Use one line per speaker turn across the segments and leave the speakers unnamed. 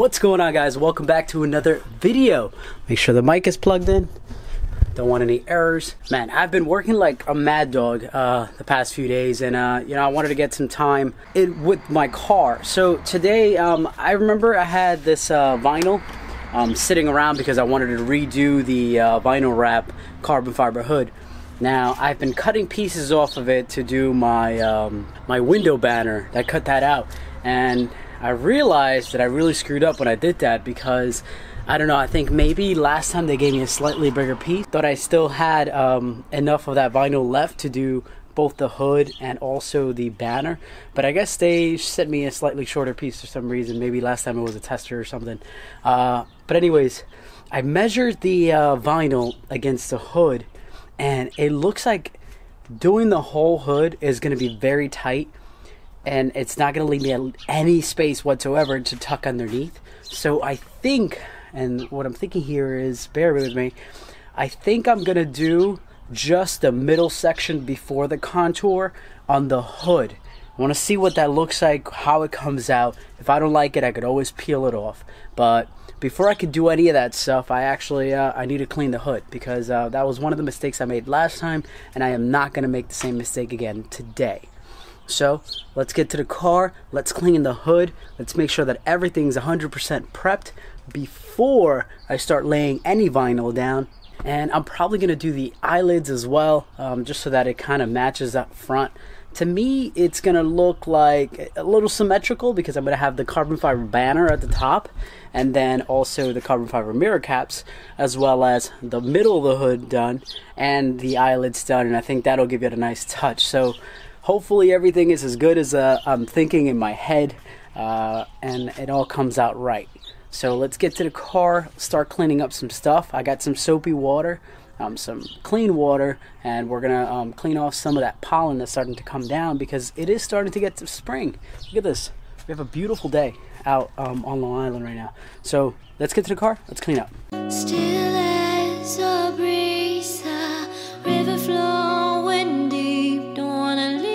What's going on, guys? Welcome back to another video. Make sure the mic is plugged in. Don't want any errors. Man, I've been working like a mad dog the past few days, and you know, I wanted to get some time with my car. So today, I remember I had this vinyl sitting around because I wanted to redo the vinyl wrap carbon fiber hood. Now, I've been cutting pieces off of it to do my my window banner. I cut that out, and I realized that I really screwed up when I did that because, I don't know, I think maybe last time they gave me a slightly bigger piece. Thought I still had enough of that vinyl left to do both the hood and also the banner. But I guess they sent me a slightly shorter piece for some reason. Maybe last time it was a tester or something. But anyways, I measured the vinyl against the hood, and it looks like doing the whole hood is going to be very tight. And it's not going to leave me any space whatsoever to tuck underneath. So I think, and what I'm thinking here is, bear with me, I think I'm going to do just the middle section before the contour on the hood. I want to see what that looks like, how it comes out. If I don't like it, I could always peel it off. But before I could do any of that stuff, I actually I need to clean the hood, because that was one of the mistakes I made last time, and I am not going to make the same mistake again today. So let's get to the car, let's clean the hood, let's make sure that everything's 100% prepped before I start laying any vinyl down. And I'm probably going to do the eyelids as well, just so that it kind of matches up front. To me, it's going to look like a little symmetrical because I'm going to have the carbon fiber banner at the top, and then also the carbon fiber mirror caps, as well as the middle of the hood done and the eyelids done, and I think that'll give it a nice touch. So hopefully everything is as good as I'm thinking in my head, and it all comes out right. So let's get to the car, start cleaning up some stuff. I got some soapy water, some clean water, and we're gonna clean off some of that pollen that's starting to come down, because it is starting to get to spring. Look at this. We have a beautiful day out on Long Island right now. So let's get to the car, let's clean up.
Still as a breeze, a river flowing deep, don't wanna leave.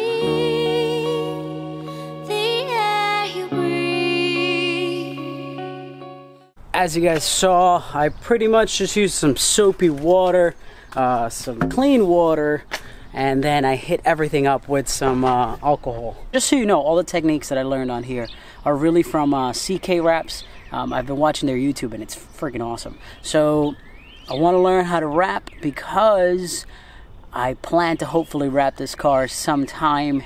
As you guys saw, I pretty much just used some soapy water, some clean water, and then I hit everything up with some alcohol. Just so you know, all the techniques that I learned on here are really from CK Wraps. I've been watching their YouTube, and it's freaking awesome. So I want to learn how to wrap, because I plan to hopefully wrap this car sometime.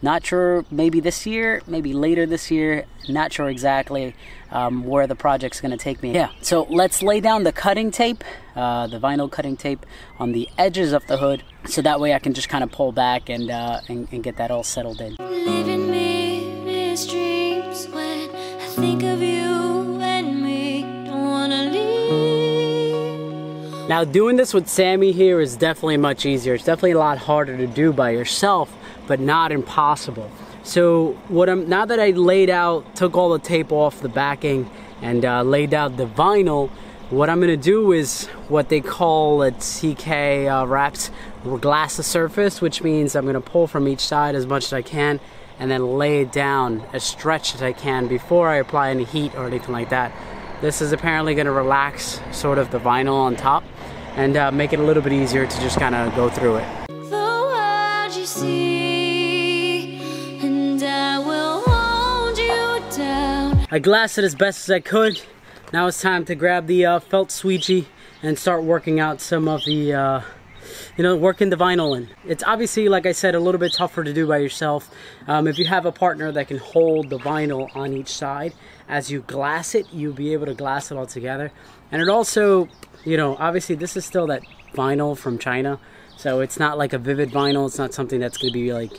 Not sure, maybe this year, maybe later this year. Not sure exactly where the project's going to take me. Yeah, so let's lay down the cutting tape, the vinyl cutting tape on the edges of the hood, so that way I can just kind of pull back and get that all settled in.
Living me dreams when I think of you and me, don't wanna leave.
Now, doing this with Sammy here is definitely much easier. It's definitely a lot harder to do by yourself, but not impossible. So now that I took all the tape off the backing and laid out the vinyl, what I'm gonna do is what they call at CK Wraps, glass the surface, which means I'm gonna pull from each side as much as I can and then lay it down as stretched as I can before I apply any heat or anything like that. This is apparently gonna relax sort of the vinyl on top and make it a little bit easier to just kind of go through it.
The world you see, and I will hold you down.
I glassed it as best as I could. Now it's time to grab the felt squeegee and start working out some of the, working the vinyl in. It's obviously, like I said, a little bit tougher to do by yourself. If you have a partner that can hold the vinyl on each side, as you glass it, you'll be able to glass it all together. And it also, obviously this is still that vinyl from China, so it's not like a vivid vinyl. It's not something that's going to be like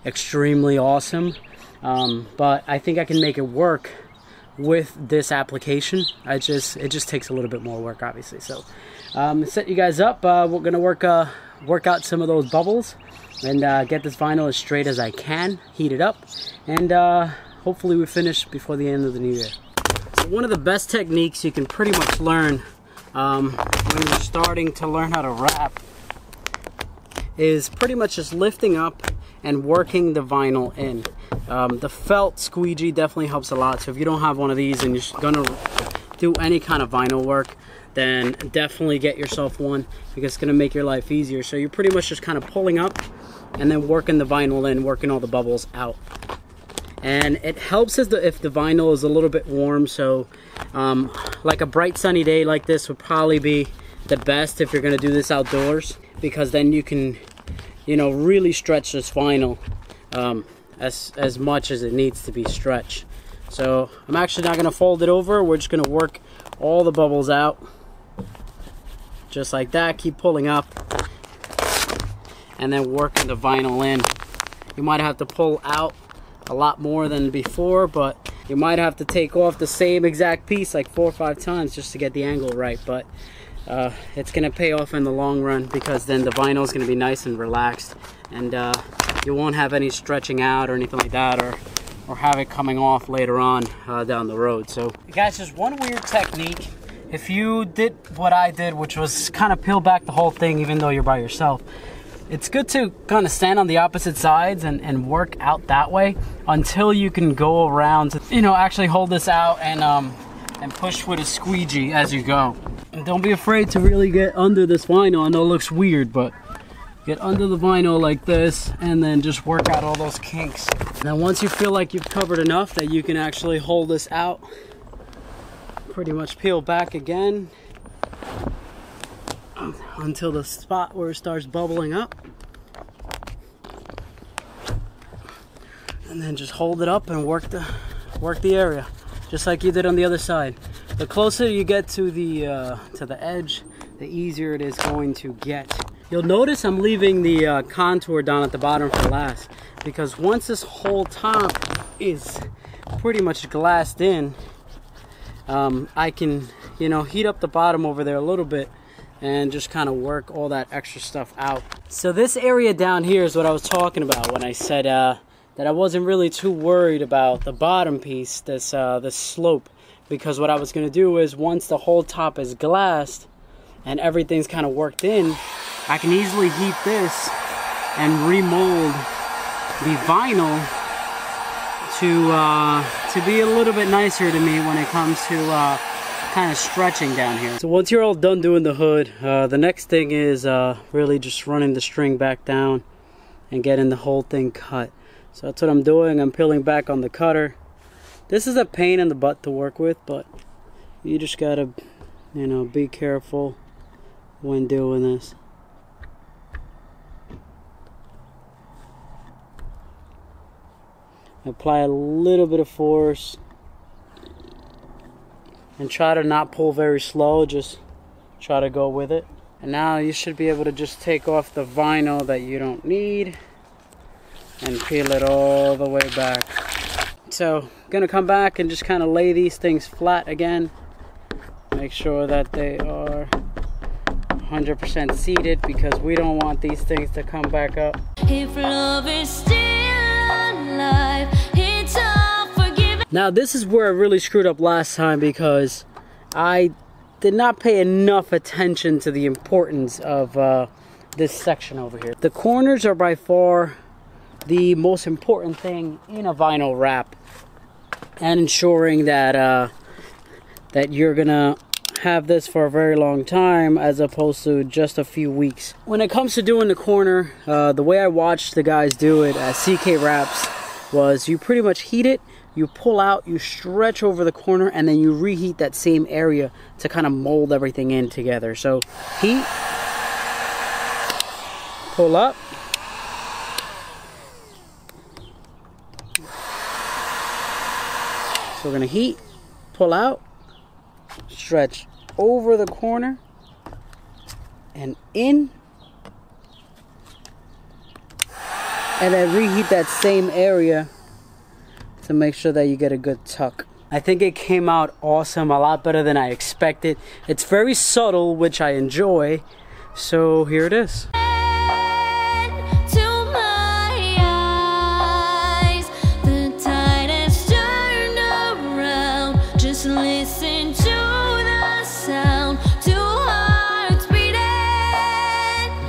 extremely awesome, but I think I can make it work with this application. It just takes a little bit more work, obviously. So set you guys up. We're gonna work out some of those bubbles and get this vinyl as straight as I can, heat it up, and hopefully we finish before the end of the new year. So one of the best techniques you can pretty much learn when you're starting to learn how to wrap is pretty much just lifting up and working the vinyl in. The felt squeegee definitely helps a lot. So if you don't have one of these and you're gonna do any kind of vinyl work, then definitely get yourself one, because it's gonna make your life easier. So you're pretty much just kind of pulling up and then working the vinyl in, working all the bubbles out. And it helps if the vinyl is a little bit warm. So like a bright sunny day like this would probably be the best if you're gonna do this outdoors, because then you can, you know, really stretch this vinyl as much as it needs to be stretched. So I'm actually not gonna fold it over. We're just gonna work all the bubbles out just like that. Keep pulling up and then working the vinyl in. You might have to pull out a lot more than before, but you might have to take off the same exact piece like 4 or 5 times just to get the angle right. But it's gonna pay off in the long run, because then the vinyl is gonna be nice and relaxed, and you won't have any stretching out or anything like that, or have it coming off later on down the road. So guys, just one weird technique. If you did what I did, which was kind of peel back the whole thing even though you're by yourself, it's good to kind of stand on the opposite sides and work out that way until you can go around to, you know, actually hold this out and push with a squeegee as you go. And don't be afraid to really get under this vinyl. I know it looks weird, but get under the vinyl like this and then just work out all those kinks. And then once you feel like you've covered enough that you can actually hold this out, pretty much peel back again until the spot where it starts bubbling up, and then just hold it up and work the area just like you did on the other side. The closer you get to the edge, the easier it is going to get. You'll notice I'm leaving the contour down at the bottom for last, because once this whole top is pretty much glassed in, I can, you know, heat up the bottom over there a little bit and just kind of work all that extra stuff out. So this area down here is what I was talking about when I said that I wasn't really too worried about the bottom piece, this slope, because what I was going to do is once the whole top is glassed and everything's kind of worked in, I can easily heat this and remold the vinyl to be a little bit nicer to me when it comes to kind of stretching down here. So once you're all done doing the hood, the next thing is really just running the string back down and getting the whole thing cut. So that's what I'm doing. I'm peeling back on the cutter. This is a pain in the butt to work with, but you just gotta, you know, be careful when doing this. Apply a little bit of force and try to not pull very slow, just try to go with it. And now you should be able to just take off the vinyl that you don't need and peel it all the way back. So I'm gonna come back and just kind of lay these things flat again. Make sure that they are 100% seated, because we don't want these things to come back up.
If love is still alive, it's all forgiven.
Now this is where I really screwed up last time, because I did not pay enough attention to the importance of this section over here. The corners are by far the most important thing in a vinyl wrap, and ensuring that that you're gonna have this for a very long time as opposed to just a few weeks. When it comes to doing the corner, the way I watched the guys do it at CK Wraps was you pretty much heat it, you pull out, you stretch over the corner, and then you reheat that same area to kind of mold everything in together. So heat, pull up, so we're gonna heat, pull out, stretch over the corner and in, and then reheat that same area to make sure that you get a good tuck. I think it came out awesome, a lot better than I expected. It's very subtle, which I enjoy, so here it is.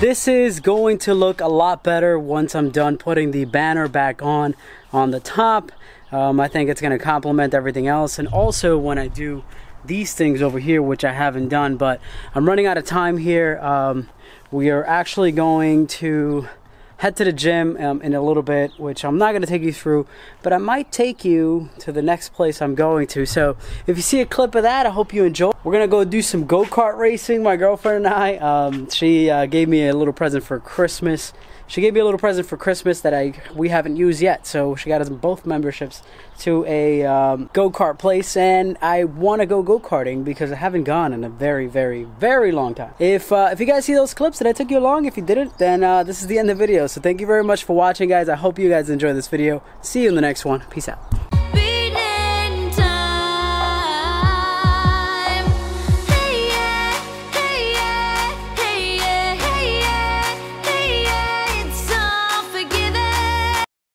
This is going to look a lot better once I'm done putting the banner back on the top. I think it's going to complement everything else, and also when I do these things over here, which I haven't done, but I'm running out of time here. We are actually going to head to the gym in a little bit, which I'm not going to take you through, but I might take you to the next place I'm going to. So if you see a clip of that, I hope you enjoy. We're going to go do some go-kart racing, my girlfriend and I. She gave me a little present for Christmas. She gave me a little present for Christmas that we haven't used yet, so she got us both memberships to a go-kart place, and I want to go go-karting because I haven't gone in a very, very, very long time. If you guys see those clips that I took you along, if you didn't, then this is the end of the video. So thank you very much for watching, guys. I hope you guys enjoyed this video. See you in the next one. Peace out.